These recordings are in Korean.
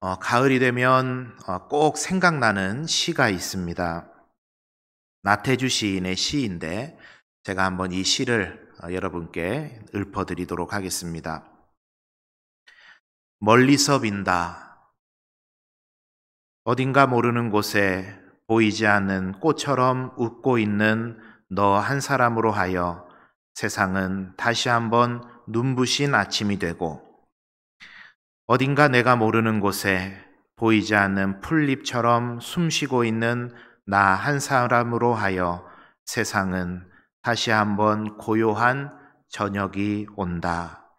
가을이 되면 꼭 생각나는 시가 있습니다. 나태주 시인의 시인데 제가 한번 이 시를 여러분께 읊어드리도록 하겠습니다. 멀리서 빈다. 어딘가 모르는 곳에 보이지 않는 꽃처럼 웃고 있는 너 한 사람으로 하여 세상은 다시 한번 눈부신 아침이 되고, 어딘가 내가 모르는 곳에 보이지 않는 풀잎처럼 숨쉬고 있는 나 한 사람으로 하여 세상은 다시 한번 고요한 저녁이 온다.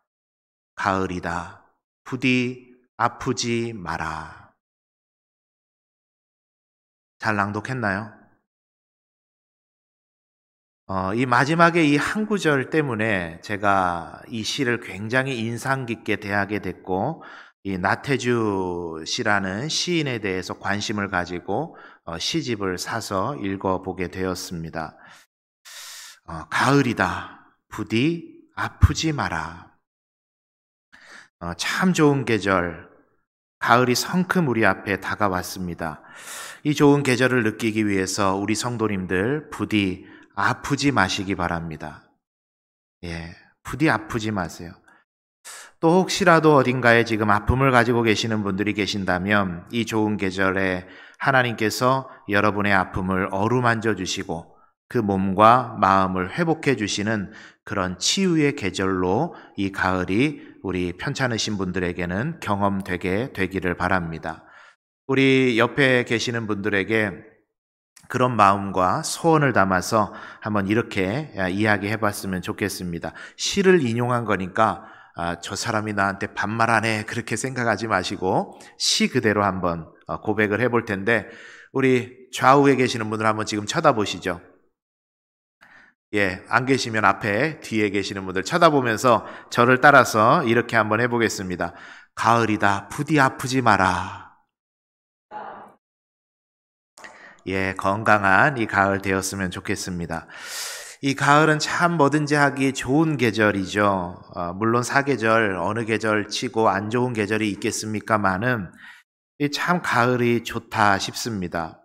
가을이다. 부디 아프지 마라. 잘 낭독했나요? 이 마지막에 이 한 구절 때문에 제가 이 시를 굉장히 인상 깊게 대하게 됐고, 이 나태주 씨라는 시인에 대해서 관심을 가지고 시집을 사서 읽어보게 되었습니다. 가을이다. 부디 아프지 마라. 참 좋은 계절, 가을이 성큼 우리 앞에 다가왔습니다. 이 좋은 계절을 느끼기 위해서 우리 성도님들 부디 아프지 마시기 바랍니다. 부디 아프지 마세요. 또 혹시라도 어딘가에 지금 아픔을 가지고 계시는 분들이 계신다면 이 좋은 계절에 하나님께서 여러분의 아픔을 어루만져 주시고 그 몸과 마음을 회복해 주시는 그런 치유의 계절로 이 가을이 우리 편찮으신 분들에게는 경험되게 되기를 바랍니다. 우리 옆에 계시는 분들에게 그런 마음과 소원을 담아서 한번 이렇게 이야기해 봤으면 좋겠습니다. 시를 인용한 거니까 저 사람이 나한테 반말하네 그렇게 생각하지 마시고 시 그대로 한번 고백을 해볼 텐데, 우리 좌우에 계시는 분들 한번 지금 쳐다보시죠. 안 계시면 앞에 뒤에 계시는 분들 쳐다보면서 저를 따라서 이렇게 한번 해보겠습니다. 가을이다. 부디 아프지 마라. 건강한 이 가을 되었으면 좋겠습니다. 이 가을은 참 뭐든지 하기 좋은 계절이죠. 물론 사계절, 어느 계절 치고 안 좋은 계절이 있겠습니까마는 참 가을이 좋다 싶습니다.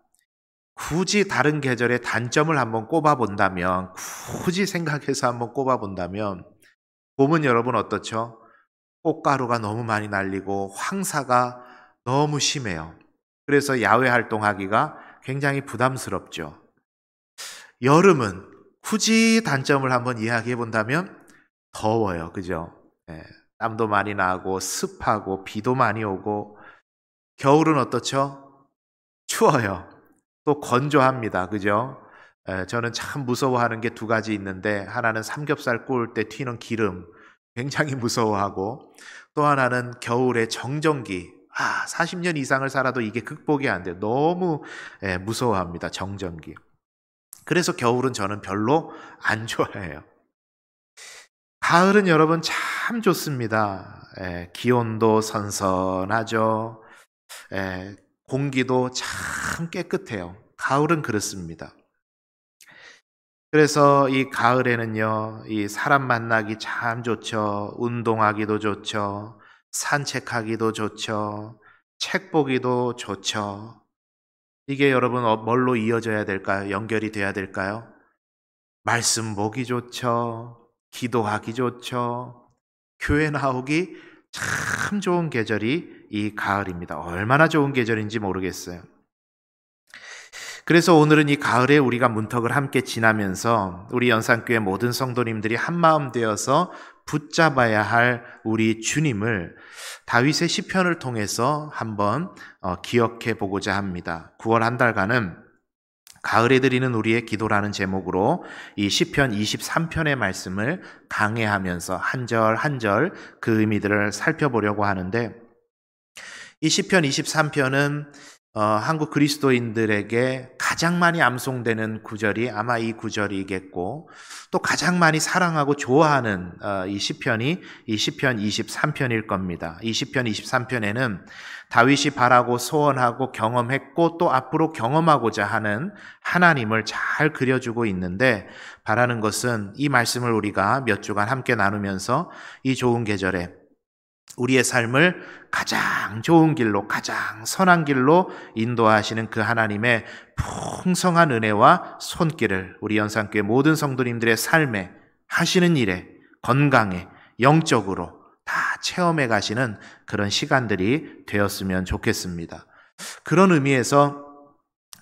굳이 다른 계절의 단점을 한번 꼽아본다면, 굳이 생각해서 한번 꼽아본다면, 봄은 여러분 어떻죠? 꽃가루가 너무 많이 날리고 황사가 너무 심해요. 그래서 야외 활동하기가 굉장히 부담스럽죠. 여름은 굳이 단점을 한번 이야기해 본다면 더워요. 그죠? 땀도 많이 나고 습하고 비도 많이 오고, 겨울은 어떻죠? 추워요. 또 건조합니다. 그죠? 저는 참 무서워하는 게 두 가지 있는데, 하나는 삼겹살 구울 때 튀는 기름 굉장히 무서워하고, 또 하나는 겨울에 정전기. 40년 이상을 살아도 이게 극복이 안 돼요. 너무 무서워합니다. 정전기. 그래서 겨울은 저는 별로 안 좋아해요. 가을은 여러분 참 좋습니다. 기온도 선선하죠. 공기도 참 깨끗해요. 가을은 그렇습니다. 그래서 이 가을에는요, 이 사람 만나기 참 좋죠. 운동하기도 좋죠. 산책하기도 좋죠. 책 보기도 좋죠. 이게 여러분 뭘로 이어져야 될까요? 연결이 돼야 될까요? 말씀 보기 좋죠. 기도하기 좋죠. 교회 나오기 참 좋은 계절이 이 가을입니다. 얼마나 좋은 계절인지 모르겠어요. 그래서 오늘은 이 가을에 우리가 문턱을 함께 지나면서 우리 연산교회 모든 성도님들이 한마음 되어서 붙잡아야 할 우리 주님을 다윗의 시편을 통해서 한번 기억해 보고자 합니다. 9월 한 달간은 가을에 드리는 우리의 기도라는 제목으로 이 시편 23편의 말씀을 강해하면서 한 절 한 절 그 의미들을 살펴보려고 하는데, 이 시편 23편은 한국 그리스도인들에게 가장 많이 암송되는 구절이 아마 이 구절이겠고, 또 가장 많이 사랑하고 좋아하는 이 시편이 이 시편 23편일 겁니다. 이 시편 23편에는 다윗이 바라고 소원하고 경험했고 또 앞으로 경험하고자 하는 하나님을 잘 그려주고 있는데, 바라는 것은 이 말씀을 우리가 몇 주간 함께 나누면서 이 좋은 계절에 우리의 삶을 가장 좋은 길로, 가장 선한 길로 인도하시는 그 하나님의 풍성한 은혜와 손길을 우리 연산교회 모든 성도님들의 삶에, 하시는 일에, 건강에, 영적으로 다 체험해 가시는 그런 시간들이 되었으면 좋겠습니다. 그런 의미에서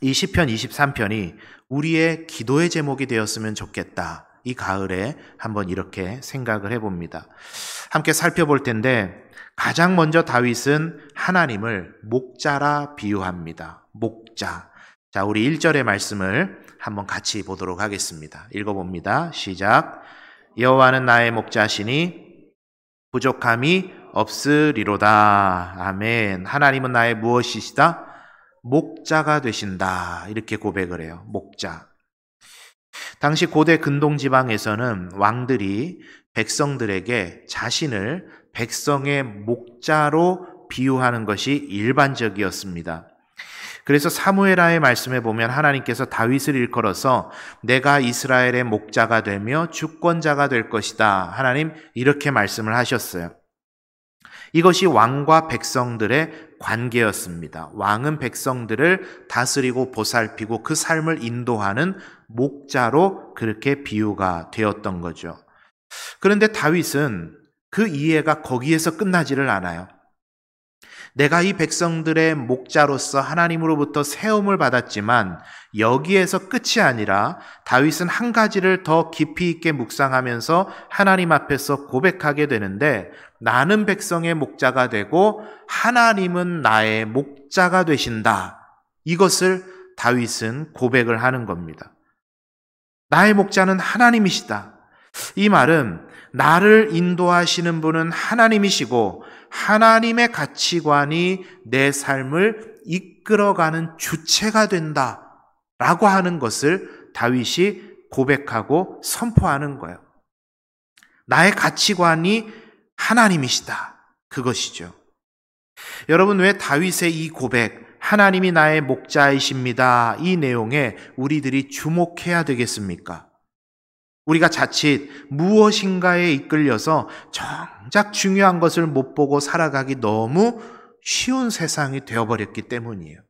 이 시편 23편이 우리의 기도의 제목이 되었으면 좋겠다. 이 가을에 한번 이렇게 생각을 해봅니다. 함께 살펴볼 텐데 가장 먼저 다윗은 하나님을 목자라 비유합니다. 목자. 자, 우리 1절의 말씀을 한번 같이 보도록 하겠습니다. 읽어봅니다. 시작. 여호와는 나의 목자시니 부족함이 없으리로다. 아멘. 하나님은 나의 무엇이시다? 목자가 되신다. 이렇게 고백을 해요. 목자. 당시 고대 근동 지방에서는 왕들이 백성들에게 자신을 백성의 목자로 비유하는 것이 일반적이었습니다. 그래서 사무엘하의 말씀에 보면 하나님께서 다윗을 일컬어서 내가 이스라엘의 목자가 되며 주권자가 될 것이다. 하나님 이렇게 말씀을 하셨어요. 이것이 왕과 백성들의 관계였습니다. 왕은 백성들을 다스리고 보살피고 그 삶을 인도하는 목자로 그렇게 비유가 되었던 거죠. 그런데 다윗은 그 이해가 거기에서 끝나지를 않아요. 내가 이 백성들의 목자로서 하나님으로부터 세움을 받았지만 여기에서 끝이 아니라 다윗은 한 가지를 더 깊이 있게 묵상하면서 하나님 앞에서 고백하게 되는데 나는 백성의 목자가 되고 하나님은 나의 목자가 되신다. 이것을 다윗은 고백을 하는 겁니다. 나의 목자는 하나님이시다. 이 말은 나를 인도하시는 분은 하나님이시고 하나님의 가치관이 내 삶을 이끌어가는 주체가 된다라고 하는 것을 다윗이 고백하고 선포하는 거예요. 나의 가치관이 하나님이시다. 그것이죠. 여러분, 왜 다윗의 이 고백, 하나님이 나의 목자이십니다. 이 내용에 우리들이 주목해야 되겠습니까? 우리가 자칫 무엇인가에 이끌려서 정작 중요한 것을 못 보고 살아가기 너무 쉬운 세상이 되어버렸기 때문이에요.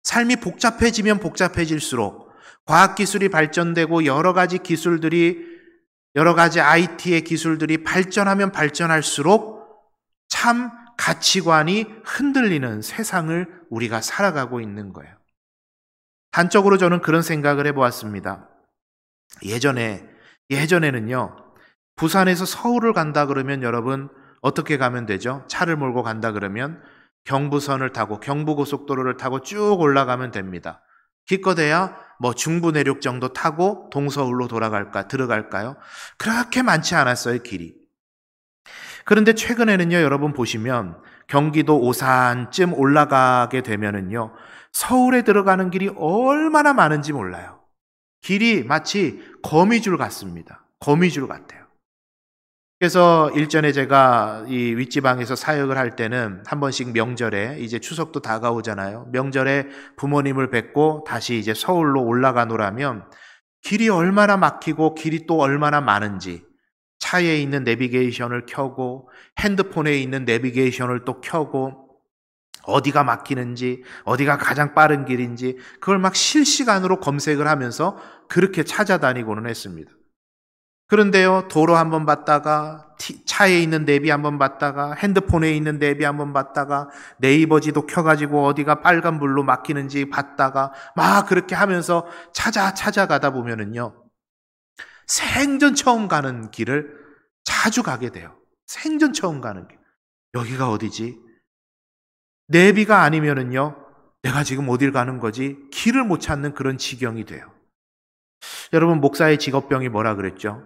삶이 복잡해지면 복잡해질수록 과학기술이 발전되고 여러 가지 IT의 기술들이 발전하면 발전할수록 참 가치관이 흔들리는 세상을 우리가 살아가고 있는 거예요. 단적으로 저는 그런 생각을 해보았습니다. 예전에는요, 부산에서 서울을 간다 그러면 여러분 어떻게 가면 되죠? 차를 몰고 간다 그러면 경부선을 타고 경부고속도로를 타고 쭉 올라가면 됩니다. 기껏해야 중부 내륙 정도 타고 동서울로 들어갈까요? 그렇게 많지 않았어요, 길이. 그런데 최근에는요, 여러분 보시면 경기도 오산쯤 올라가게 되면은요, 서울에 들어가는 길이 얼마나 많은지 몰라요. 길이 마치 거미줄 같습니다. 거미줄 같아요. 그래서 일전에 제가 이 윗지방에서 사역을 할 때는 한 번씩 명절에, 이제 추석도 다가오잖아요. 명절에 부모님을 뵙고 다시 이제 서울로 올라가노라면 길이 얼마나 막히고 길이 또 얼마나 많은지 차에 있는 내비게이션을 켜고 핸드폰에 있는 내비게이션을 또 켜고 어디가 막히는지, 어디가 가장 빠른 길인지 그걸 막 실시간으로 검색을 하면서 그렇게 찾아다니고는 했습니다. 그런데요, 도로 한번 봤다가 차에 있는 내비 한번 봤다가 핸드폰에 있는 내비 한번 봤다가 네이버 지도 켜가지고 어디가 빨간불로 막히는지 봤다가 막 그렇게 하면서 찾아가다 보면은요, 생전 처음 가는 길을 자주 가게 돼요. 생전 처음 가는 길. 여기가 어디지? 내비가 아니면은요, 내가 지금 어딜 가는 거지? 길을 못 찾는 그런 지경이 돼요. 여러분, 목사의 직업병이 뭐라 그랬죠?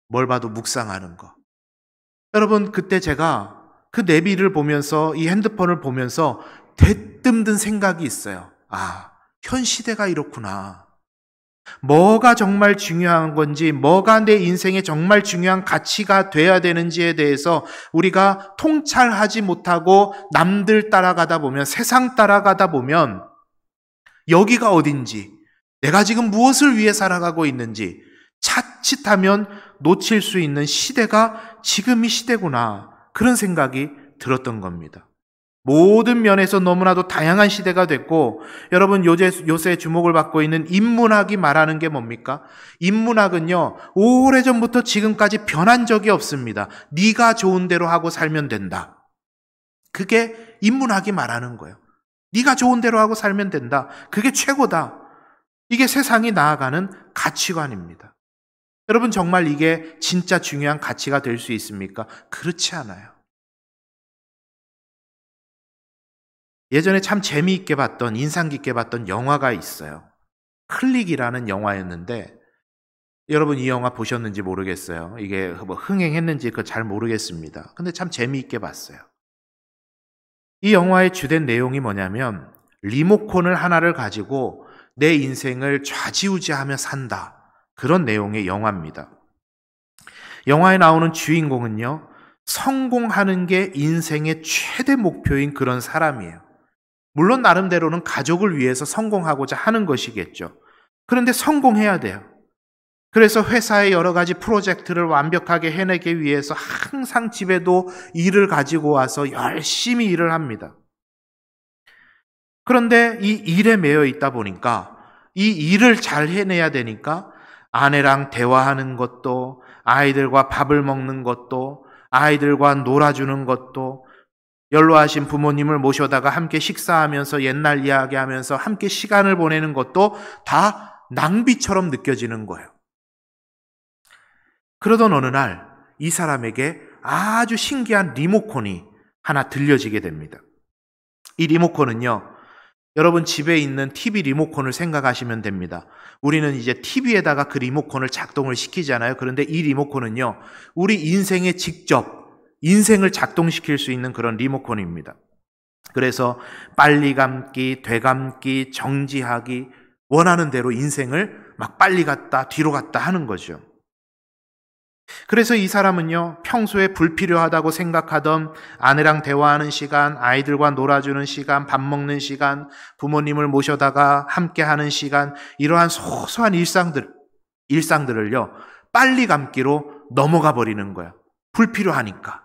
뭘 봐도 묵상하는 거. 여러분, 그때 제가 그 내비를 보면서, 이 핸드폰을 보면서 대뜸 든 생각이 있어요. 현 시대가 이렇구나. 뭐가 정말 중요한 건지, 뭐가 내 인생에 정말 중요한 가치가 돼야 되는지에 대해서 우리가 통찰하지 못하고 남들 따라가다 보면, 세상 따라가다 보면 여기가 어딘지, 내가 지금 무엇을 위해 살아가고 있는지 자칫하면 놓칠 수 있는 시대가 지금 이 시대구나. 그런 생각이 들었던 겁니다. 모든 면에서 너무나도 다양한 시대가 됐고, 여러분 요새 주목을 받고 있는 인문학이 말하는 게 뭡니까? 인문학은요, 오래전부터 지금까지 변한 적이 없습니다. 네가 좋은 대로 하고 살면 된다. 그게 인문학이 말하는 거예요. 네가 좋은 대로 하고 살면 된다. 그게 최고다. 이게 세상이 나아가는 가치관입니다. 여러분, 정말 이게 진짜 중요한 가치가 될 수 있습니까? 그렇지 않아요. 예전에 참 재미있게 봤던, 인상 깊게 봤던 영화가 있어요. 클릭이라는 영화였는데, 여러분 이 영화 보셨는지 모르겠어요. 이게 뭐 흥행했는지 그거 잘 모르겠습니다. 근데 참 재미있게 봤어요. 이 영화의 주된 내용이 뭐냐면, 리모컨을 하나를 가지고 내 인생을 좌지우지하며 산다. 그런 내용의 영화입니다. 영화에 나오는 주인공은요, 성공하는 게 인생의 최대 목표인 그런 사람이에요. 물론 나름대로는 가족을 위해서 성공하고자 하는 것이겠죠. 그런데 성공해야 돼요. 그래서 회사의 여러 가지 프로젝트를 완벽하게 해내기 위해서 항상 집에도 일을 가지고 와서 열심히 일을 합니다. 그런데 이 일에 매여 있다 보니까, 이 일을 잘 해내야 되니까 아내랑 대화하는 것도, 아이들과 밥을 먹는 것도, 아이들과 놀아주는 것도, 연로하신 부모님을 모셔다가 함께 식사하면서 옛날 이야기하면서 함께 시간을 보내는 것도 다 낭비처럼 느껴지는 거예요. 그러던 어느 날 이 사람에게 아주 신기한 리모컨이 하나 들려지게 됩니다. 이 리모컨은요, 여러분 집에 있는 TV 리모컨을 생각하시면 됩니다. 우리는 이제 TV에다가 그 리모컨을 작동을 시키잖아요. 그런데 이 리모컨은요, 우리 인생에 직접 인생을 작동시킬 수 있는 그런 리모컨입니다. 그래서 빨리 감기, 되감기, 정지하기, 원하는 대로 인생을 막 빨리 갔다 뒤로 갔다 하는 거죠. 그래서 이 사람은요, 평소에 불필요하다고 생각하던 아내랑 대화하는 시간, 아이들과 놀아주는 시간, 밥 먹는 시간, 부모님을 모셔다가 함께하는 시간, 이러한 소소한 일상들을요, 빨리 감기로 넘어가 버리는 거야. 불필요하니까.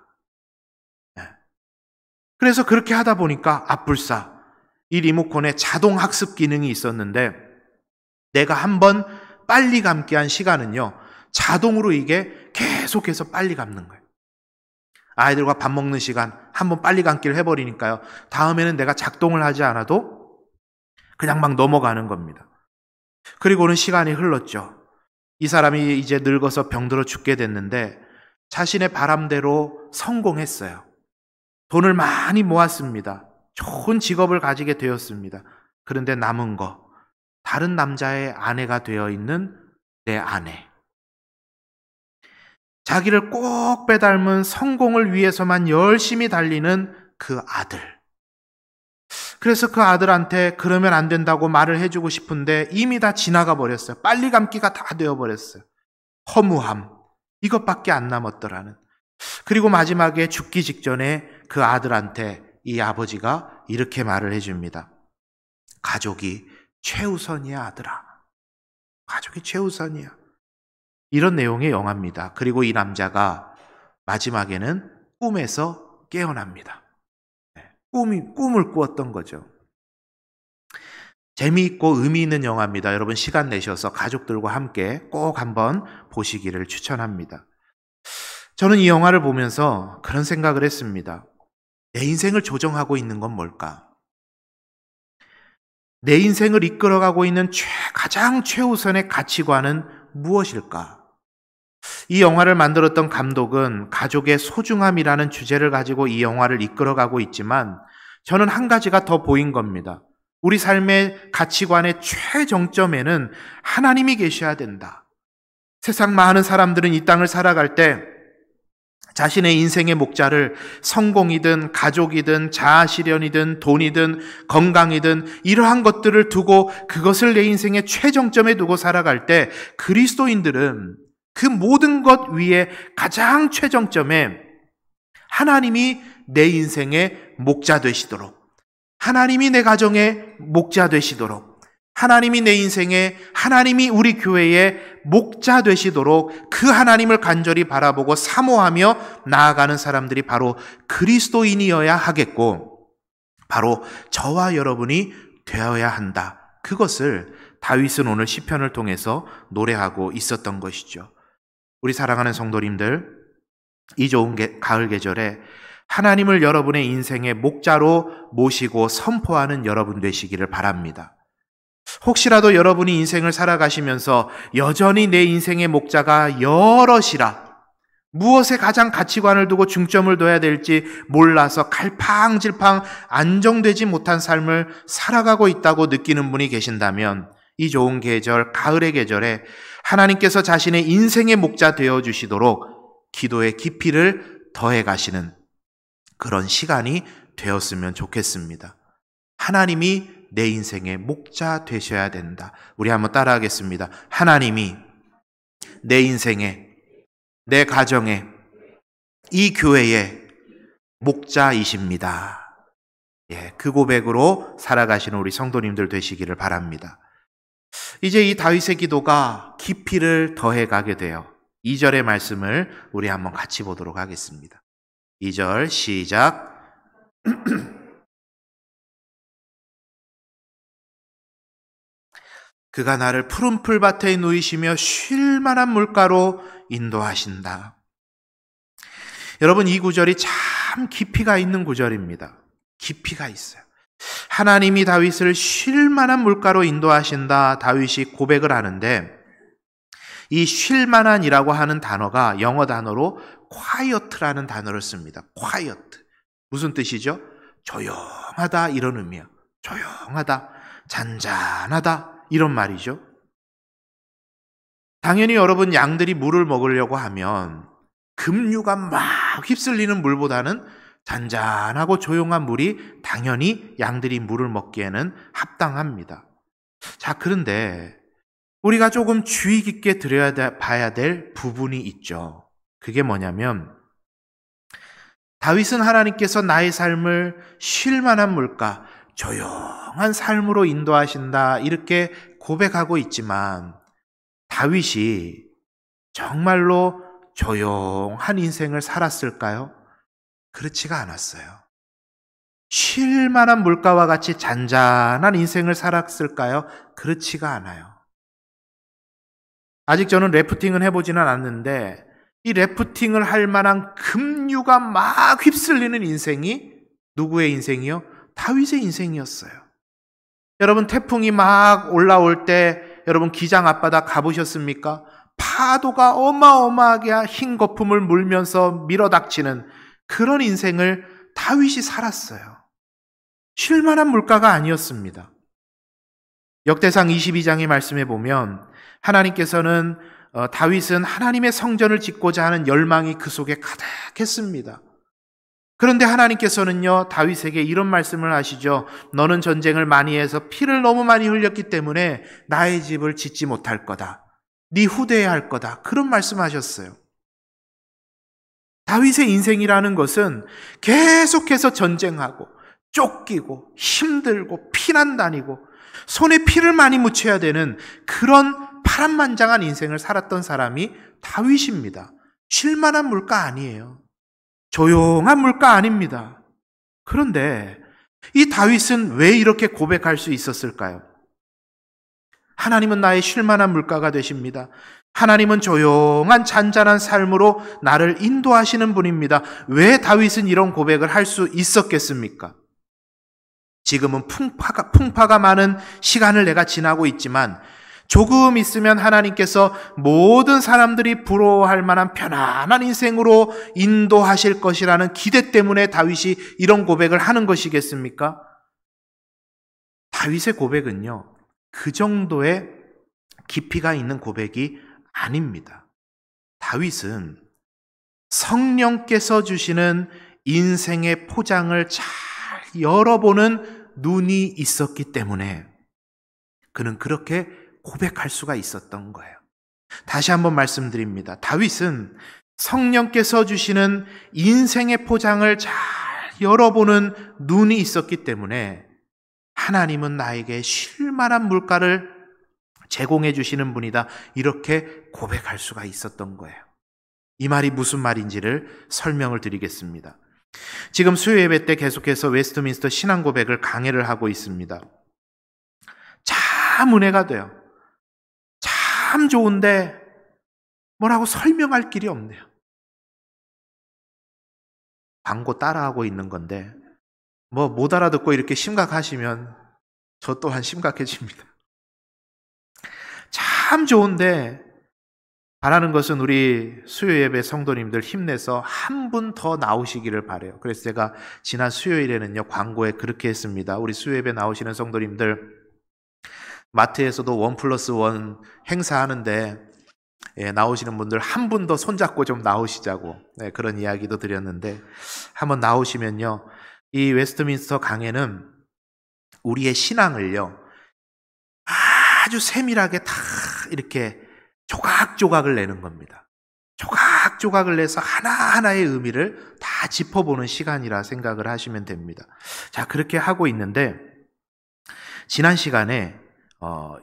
그래서 그렇게 하다 보니까 앞불사 이 리모컨에 자동 학습 기능이 있었는데, 내가 한번 빨리 감기 한 시간은요, 자동으로 이게 계속해서 빨리 감는 거예요. 아이들과 밥 먹는 시간 한번 빨리 감기를 해버리니까요, 다음에는 내가 작동을 하지 않아도 그냥 막 넘어가는 겁니다. 그리고는 시간이 흘렀죠. 이 사람이 이제 늙어서 병들어 죽게 됐는데 자신의 바람대로 성공했어요. 돈을 많이 모았습니다. 좋은 직업을 가지게 되었습니다. 그런데 남은 거, 다른 남자의 아내가 되어 있는 내 아내. 자기를 꼭 빼닮은 성공을 위해서만 열심히 달리는 그 아들. 그래서 그 아들한테 그러면 안 된다고 말을 해주고 싶은데 이미 다 지나가 버렸어요. 빨리 감기가 다 되어버렸어요. 허무함, 이것밖에 안 남았더라는. 그리고 마지막에 죽기 직전에 그 아들한테 이 아버지가 이렇게 말을 해줍니다. 가족이 최우선이야, 아들아. 가족이 최우선이야. 이런 내용의 영화입니다. 그리고 이 남자가 마지막에는 꿈에서 깨어납니다. 꿈을 꾸었던 거죠. 재미있고 의미 있는 영화입니다. 여러분 시간 내셔서 가족들과 함께 꼭 한번 보시기를 추천합니다. 저는 이 영화를 보면서 그런 생각을 했습니다. 내 인생을 조정하고 있는 건 뭘까? 내 인생을 이끌어가고 있는 가장 최우선의 가치관은 무엇일까? 이 영화를 만들었던 감독은 가족의 소중함이라는 주제를 가지고 이 영화를 이끌어가고 있지만 저는 한 가지가 더 보인 겁니다. 우리 삶의 가치관의 최정점에는 하나님이 계셔야 된다. 세상 많은 사람들은 이 땅을 살아갈 때 자신의 인생의 목자를 성공이든 가족이든 자아실현이든 돈이든 건강이든 이러한 것들을 두고 그것을 내 인생의 최정점에 두고 살아갈 때, 그리스도인들은 그 모든 것 위에 가장 최정점에 하나님이 내 인생의 목자 되시도록, 하나님이 내 가정의 목자 되시도록, 하나님이 내 인생에, 하나님이 우리 교회의 목자 되시도록 그 하나님을 간절히 바라보고 사모하며 나아가는 사람들이 바로 그리스도인이어야 하겠고, 바로 저와 여러분이 되어야 한다. 그것을 다윗은 오늘 시편을 통해서 노래하고 있었던 것이죠. 우리 사랑하는 성도님들, 이 좋은 가을 계절에 하나님을 여러분의 인생의 목자로 모시고 선포하는 여러분 되시기를 바랍니다. 혹시라도 여러분이 인생을 살아가시면서 여전히 내 인생의 목자가 여럿이라, 무엇에 가장 가치관을 두고 중점을 둬야 될지 몰라서 갈팡질팡 안정되지 못한 삶을 살아가고 있다고 느끼는 분이 계신다면, 이 좋은 계절, 가을의 계절에 하나님께서 자신의 인생의 목자 되어주시도록 기도의 깊이를 더해 가시는 그런 시간이 되었으면 좋겠습니다. 하나님이 내 인생의 목자 되셔야 된다. 우리 한번 따라하겠습니다. 하나님이 내 인생에, 내 가정에, 이 교회의 목자이십니다. 그 고백으로 살아가시는 우리 성도님들 되시기를 바랍니다. 이제 이 다윗의 기도가 깊이를 더해 가게 돼요. 2절의 말씀을 우리 한번 같이 보도록 하겠습니다. 2절 시작. 그가 나를 푸른 풀밭에 누이시며 쉴 만한 물가로 인도하신다. 여러분, 이 구절이 참 깊이가 있는 구절입니다. 깊이가 있어요. 하나님이 다윗을 쉴 만한 물가로 인도하신다. 다윗이 고백을 하는데, 이 쉴 만한이라고 하는 단어가 영어 단어로 quiet라는 단어를 씁니다. quiet. 무슨 뜻이죠? 조용하다, 이런 의미예요. 조용하다, 잔잔하다, 이런 말이죠. 당연히 여러분, 양들이 물을 먹으려고 하면 급류가 막 휩쓸리는 물보다는 잔잔하고 조용한 물이 당연히 양들이 물을 먹기에는 합당합니다. 자, 그런데 우리가 조금 주의 깊게 봐야 될 부분이 있죠. 그게 뭐냐면, 다윗은 하나님께서 나의 삶을 쉴 만한 물가, 조용한 삶으로 인도하신다, 이렇게 고백하고 있지만, 다윗이 정말로 조용한 인생을 살았을까요? 그렇지가 않았어요. 쉴 만한 물가와 같이 잔잔한 인생을 살았을까요? 그렇지가 않아요. 아직 저는 래프팅은 해보지는 않았는데, 이 래프팅을 할 만한 급류가 막 휩쓸리는 인생이 누구의 인생이요? 다윗의 인생이었어요. 여러분, 태풍이 막 올라올 때 여러분 기장 앞바다 가보셨습니까? 파도가 어마어마하게 흰 거품을 물면서 밀어닥치는 그런 인생을 다윗이 살았어요. 쉴 만한 물가가 아니었습니다. 역대상 22장의 말씀에 보면 하나님께서는 다윗은 하나님의 성전을 짓고자 하는 열망이 그 속에 가득했습니다. 그런데 하나님께서는요, 다윗에게 이런 말씀을 하시죠. 너는 전쟁을 많이 해서 피를 너무 많이 흘렸기 때문에 나의 집을 짓지 못할 거다. 네 후대에 할 거다. 그런 말씀하셨어요. 다윗의 인생이라는 것은 계속해서 전쟁하고 쫓기고 힘들고 피난 다니고 손에 피를 많이 묻혀야 되는 그런 파란만장한 인생을 살았던 사람이 다윗입니다. 쉴만한 물가 아니에요. 조용한 물가 아닙니다. 그런데 이 다윗은 왜 이렇게 고백할 수 있었을까요? 하나님은 나의 쉴만한 물가가 되십니다. 하나님은 조용한 잔잔한 삶으로 나를 인도하시는 분입니다. 왜 다윗은 이런 고백을 할 수 있었겠습니까? 지금은 풍파가 많은 시간을 내가 지나고 있지만 조금 있으면 하나님께서 모든 사람들이 부러워할 만한 편안한 인생으로 인도하실 것이라는 기대 때문에 다윗이 이런 고백을 하는 것이겠습니까? 다윗의 고백은요, 그 정도의 깊이가 있는 고백이 아닙니다. 다윗은 성령께서 주시는 인생의 포장을 잘 열어보는 눈이 있었기 때문에 그는 그렇게 고백할 수가 있었던 거예요. 다시 한번 말씀드립니다. 다윗은 성령께서 주시는 인생의 포장을 잘 열어보는 눈이 있었기 때문에 하나님은 나에게 쉴만한 물가를 제공해 주시는 분이다. 이렇게 고백할 수가 있었던 거예요. 이 말이 무슨 말인지를 설명을 드리겠습니다. 지금 수요 예배 때 계속해서 웨스트민스터 신앙 고백을 강해를 하고 있습니다. 참 은혜가 돼요. 참 좋은데 뭐라고 설명할 길이 없네요. 광고 따라하고 있는 건데 못 알아듣고 이렇게 심각하시면 저 또한 심각해집니다. 참 좋은데 바라는 것은 우리 수요 예배 성도님들 힘내서 한 분 더 나오시기를 바라요. 그래서 제가 지난 수요일에는요, 광고에 그렇게 했습니다. 우리 수요 예배 나오시는 성도님들, 마트에서도 1+1 행사하는데 나오시는 분들 한 분 더 손잡고 좀 나오시자고 그런 이야기도 드렸는데, 한번 나오시면요, 이 웨스트민스터 강해는 우리의 신앙을요 아주 세밀하게 다 이렇게 조각조각을 내는 겁니다. 조각조각을 내서 하나하나의 의미를 다 짚어보는 시간이라 생각을 하시면 됩니다. 자, 그렇게 하고 있는데 지난 시간에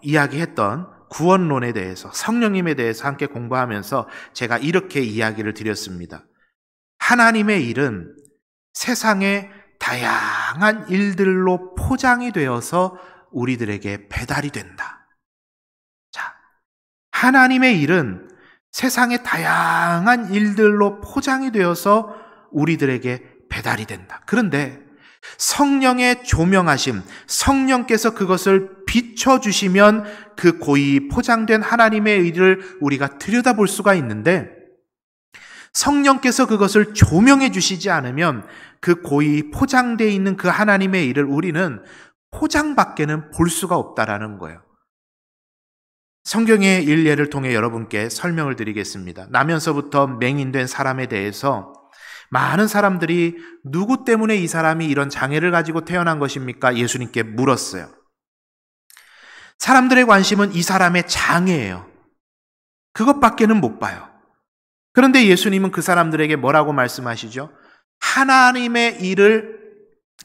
이야기했던 구원론에 대해서, 성령님에 대해서 함께 공부하면서 제가 이렇게 이야기를 드렸습니다. 하나님의 일은 세상의 다양한 일들로 포장이 되어서 우리들에게 배달이 된다. 자, 하나님의 일은 세상의 다양한 일들로 포장이 되어서 우리들에게 배달이 된다. 그런데 성령의 조명하심, 성령께서 그것을 비춰주시면 그 고이 포장된 하나님의 일을 우리가 들여다볼 수가 있는데, 성령께서 그것을 조명해 주시지 않으면 그 고이 포장되어 있는 그 하나님의 일을 우리는 포장밖에는 볼 수가 없다라는 거예요. 성경의 일례를 통해 여러분께 설명을 드리겠습니다. 나면서부터 맹인된 사람에 대해서 많은 사람들이 누구 때문에 이 사람이 이런 장애를 가지고 태어난 것입니까? 예수님께 물었어요. 사람들의 관심은 이 사람의 장애예요. 그것밖에는 못 봐요. 그런데 예수님은 그 사람들에게 뭐라고 말씀하시죠? 하나님의 일을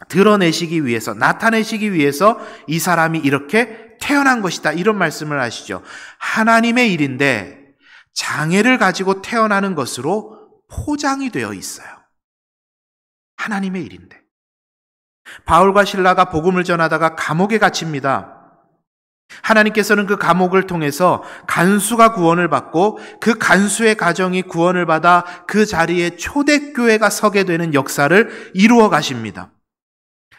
드러내시기 위해서, 나타내시기 위해서 이 사람이 이렇게 태어난 것이다, 이런 말씀을 하시죠. 하나님의 일인데 장애를 가지고 태어나는 것으로 포장이 되어 있어요. 하나님의 일인데. 바울과 실라가 복음을 전하다가 감옥에 갇힙니다. 하나님께서는 그 감옥을 통해서 간수가 구원을 받고 그 간수의 가정이 구원을 받아 그 자리에 초대교회가 서게 되는 역사를 이루어 가십니다.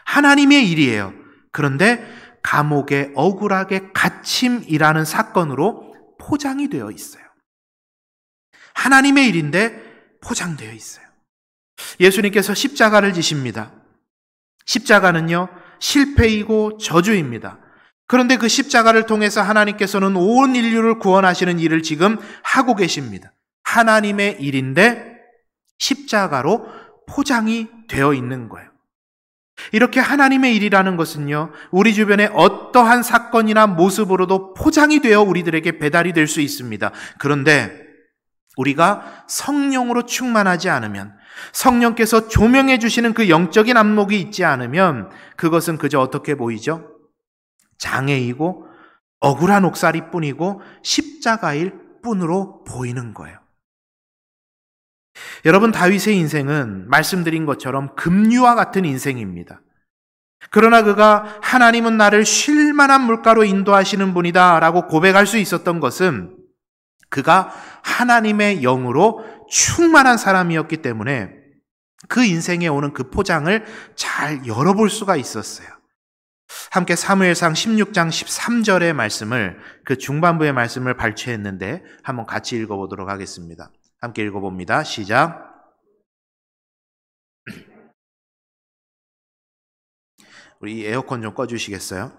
하나님의 일이에요. 그런데 감옥에 억울하게 갇힘이라는 사건으로 포장이 되어 있어요. 하나님의 일인데 포장되어 있어요. 예수님께서 십자가를 지십니다. 십자가는요, 실패이고 저주입니다. 그런데 그 십자가를 통해서 하나님께서는 온 인류를 구원하시는 일을 지금 하고 계십니다. 하나님의 일인데 십자가로 포장이 되어 있는 거예요. 이렇게 하나님의 일이라는 것은요, 우리 주변에 어떠한 사건이나 모습으로도 포장이 되어 우리들에게 배달이 될 수 있습니다. 그런데 우리가 성령으로 충만하지 않으면, 성령께서 조명해 주시는 그 영적인 안목이 있지 않으면 그것은 그저 어떻게 보이죠? 장애이고 억울한 옥살이뿐이고 십자가일 뿐으로 보이는 거예요. 여러분, 다윗의 인생은 말씀드린 것처럼 금류와 같은 인생입니다. 그러나 그가 하나님은 나를 쉴만한 물가로 인도하시는 분이다 라고 고백할 수 있었던 것은 그가 하나님의 영으로 충만한 사람이었기 때문에 그 인생에 오는 그 포장을 잘 열어볼 수가 있었어요. 함께 사무엘상 16장 13절의 말씀을, 그 중반부의 말씀을 발췌했는데 한번 같이 읽어보도록 하겠습니다. 함께 읽어봅니다. 시작. 우리 에어컨 좀 꺼주시겠어요?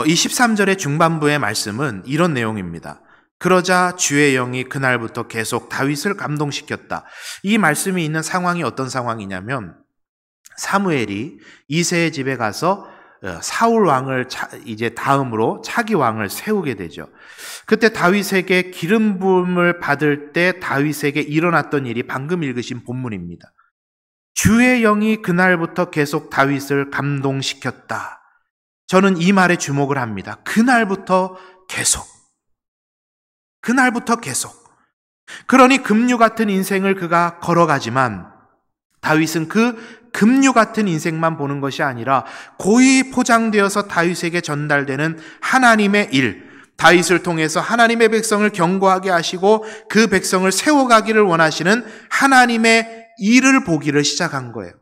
이 13절의 중반부의 말씀은 이런 내용입니다. 그러자 주의 영이 그날부터 계속 다윗을 감동시켰다. 이 말씀이 있는 상황이 어떤 상황이냐면, 사무엘이 이새의 집에 가서 사울 왕을 이제 다음으로 차기 왕을 세우게 되죠. 그때 다윗에게 기름 부음을 받을 때 다윗에게 일어났던 일이 방금 읽으신 본문입니다. 주의 영이 그날부터 계속 다윗을 감동시켰다. 저는 이 말에 주목을 합니다. 그날부터 계속. 그날부터 계속. 그러니 금류 같은 인생을 그가 걸어가지만 다윗은 그 금류 같은 인생만 보는 것이 아니라 고이 포장되어서 다윗에게 전달되는 하나님의 일, 다윗을 통해서 하나님의 백성을 견고하게 하시고 그 백성을 세워가기를 원하시는 하나님의 일을 보기를 시작한 거예요.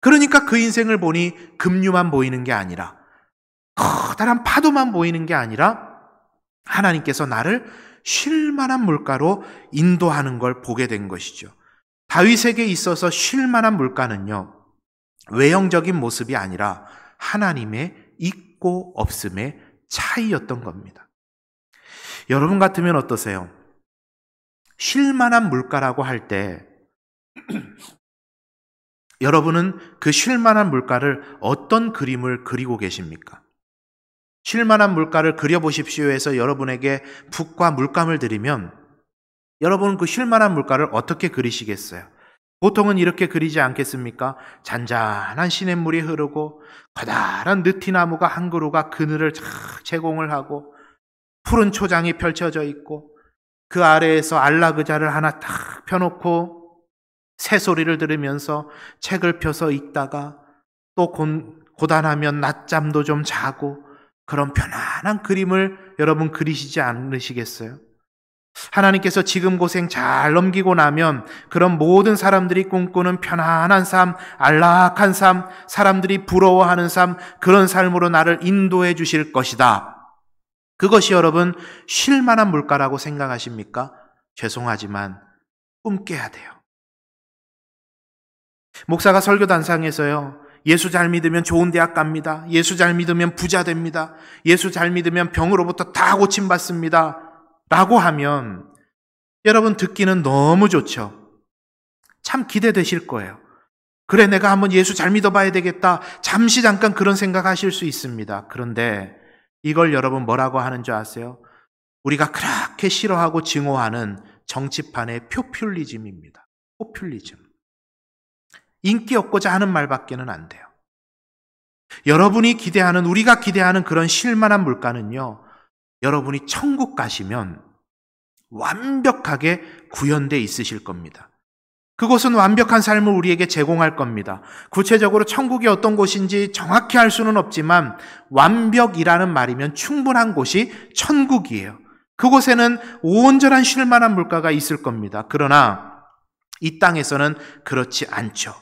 그러니까 그 인생을 보니 금류만 보이는 게 아니라, 커다란 파도만 보이는 게 아니라 하나님께서 나를 쉴만한 물가로 인도하는 걸 보게 된 것이죠. 다윗에게 있어서 쉴만한 물가는요, 외형적인 모습이 아니라 하나님의 있고 없음의 차이였던 겁니다. 여러분 같으면 어떠세요? 쉴만한 물가라고 할 때 여러분은 그 쉴만한 물가를 어떤 그림을 그리고 계십니까? 쉴만한 물가를 그려보십시오 해서 여러분에게 붓과 물감을 드리면 여러분은 그 쉴만한 물가를 어떻게 그리시겠어요? 보통은 이렇게 그리지 않겠습니까? 잔잔한 시냇물이 흐르고 커다란 느티나무가 한 그루가 그늘을 쫙 제공을 하고 푸른 초장이 펼쳐져 있고 그 아래에서 안락의자를 하나 딱 펴놓고 새소리를 들으면서 책을 펴서 읽다가 또 고단하면 낮잠도 좀 자고 그런 편안한 그림을 여러분 그리시지 않으시겠어요? 하나님께서 지금 고생 잘 넘기고 나면 그런 모든 사람들이 꿈꾸는 편안한 삶, 안락한 삶, 사람들이 부러워하는 삶, 그런 삶으로 나를 인도해 주실 것이다. 그것이 여러분 쉴만한 물가라고 생각하십니까? 죄송하지만 꿈 깨야 돼요. 목사가 설교단상에서요, 예수 잘 믿으면 좋은 대학 갑니다. 예수 잘 믿으면 부자 됩니다. 예수 잘 믿으면 병으로부터 다 고침받습니다. 라고 하면 여러분 듣기는 너무 좋죠. 참 기대되실 거예요. 그래, 내가 한번 예수 잘 믿어봐야 되겠다. 잠시 잠깐 그런 생각하실 수 있습니다. 그런데 이걸 여러분 뭐라고 하는 줄 아세요? 우리가 그렇게 싫어하고 증오하는 정치판의 포퓰리즘입니다. 포퓰리즘. 인기 얻고자 하는 말밖에는 안 돼요. 여러분이 기대하는, 우리가 기대하는 그런 쉴만한 물가는요, 여러분이 천국 가시면 완벽하게 구현되어 있으실 겁니다. 그곳은 완벽한 삶을 우리에게 제공할 겁니다. 구체적으로 천국이 어떤 곳인지 정확히 알 수는 없지만 완벽이라는 말이면 충분한 곳이 천국이에요. 그곳에는 온전한 쉴만한 물가가 있을 겁니다. 그러나 이 땅에서는 그렇지 않죠.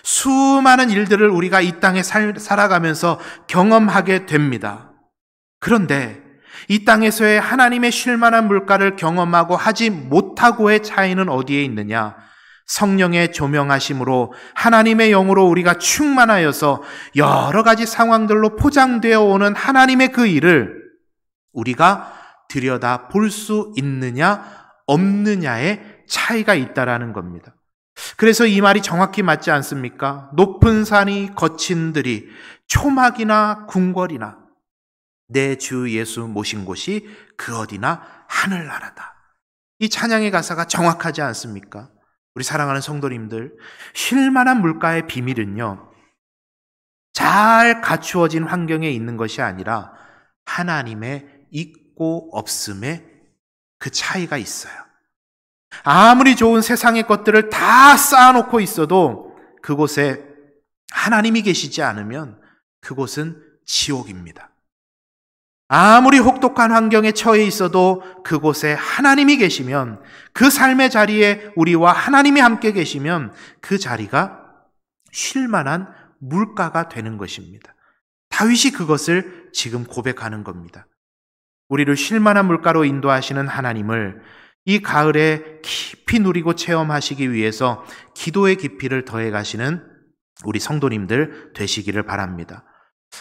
수많은 일들을 우리가 이 땅에 살아가면서 경험하게 됩니다. 그런데 이 땅에서의 하나님의 쉴만한 물가를 경험하고 하지 못하고의 차이는 어디에 있느냐? 성령의 조명하심으로 하나님의 영으로 우리가 충만하여서 여러 가지 상황들로 포장되어 오는 하나님의 그 일을 우리가 들여다 볼 수 있느냐 없느냐의 차이가 있다라는 겁니다. 그래서 이 말이 정확히 맞지 않습니까? 높은 산이 거친 들이 초막이나 궁궐이나 내 주 예수 모신 곳이 그 어디나 하늘나라다. 이 찬양의 가사가 정확하지 않습니까? 우리 사랑하는 성도님들, 쉴만한 물가의 비밀은요, 잘 갖추어진 환경에 있는 것이 아니라 하나님의 있고 없음에 그 차이가 있어요. 아무리 좋은 세상의 것들을 다 쌓아놓고 있어도 그곳에 하나님이 계시지 않으면 그곳은 지옥입니다. 아무리 혹독한 환경에 처해 있어도 그곳에 하나님이 계시면, 그 삶의 자리에 우리와 하나님이 함께 계시면 그 자리가 쉴만한 물가가 되는 것입니다. 다윗이 그것을 지금 고백하는 겁니다. 우리를 쉴만한 물가로 인도하시는 하나님을 이 가을에 깊이 누리고 체험하시기 위해서 기도의 깊이를 더해 가시는 우리 성도님들 되시기를 바랍니다.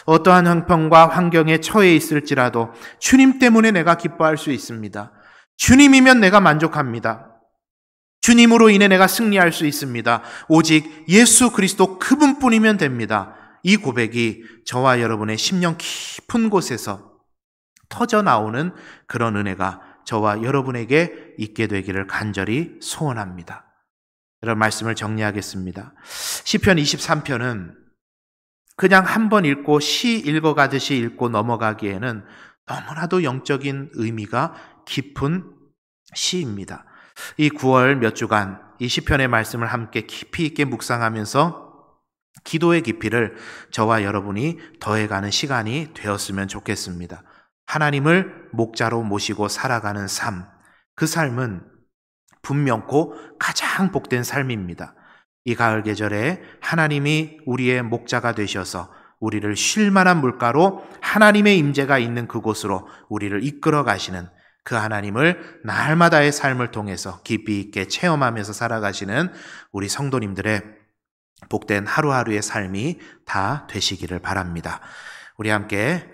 어떠한 형편과 환경에 처해 있을지라도 주님 때문에 내가 기뻐할 수 있습니다. 주님이면 내가 만족합니다. 주님으로 인해 내가 승리할 수 있습니다. 오직 예수 그리스도 그분뿐이면 됩니다. 이 고백이 저와 여러분의 심령 깊은 곳에서 터져 나오는 그런 은혜가 저와 여러분에게 있게 되기를 간절히 소원합니다. 이런 말씀을 정리하겠습니다. 시편 23편은 그냥 한 번 읽고 시 읽어가듯이 읽고 넘어가기에는 너무나도 영적인 의미가 깊은 시입니다. 이 9월 몇 주간 이 시편의 말씀을 함께 깊이 있게 묵상하면서 기도의 깊이를 저와 여러분이 더해가는 시간이 되었으면 좋겠습니다. 하나님을 목자로 모시고 살아가는 삶, 그 삶은 분명코 가장 복된 삶입니다. 이 가을 계절에 하나님이 우리의 목자가 되셔서 우리를 쉴 만한 물가로 하나님의 임재가 있는 그곳으로 우리를 이끌어 가시는 그 하나님을 날마다의 삶을 통해서 깊이 있게 체험하면서 살아가시는 우리 성도님들의 복된 하루하루의 삶이 다 되시기를 바랍니다. 우리 함께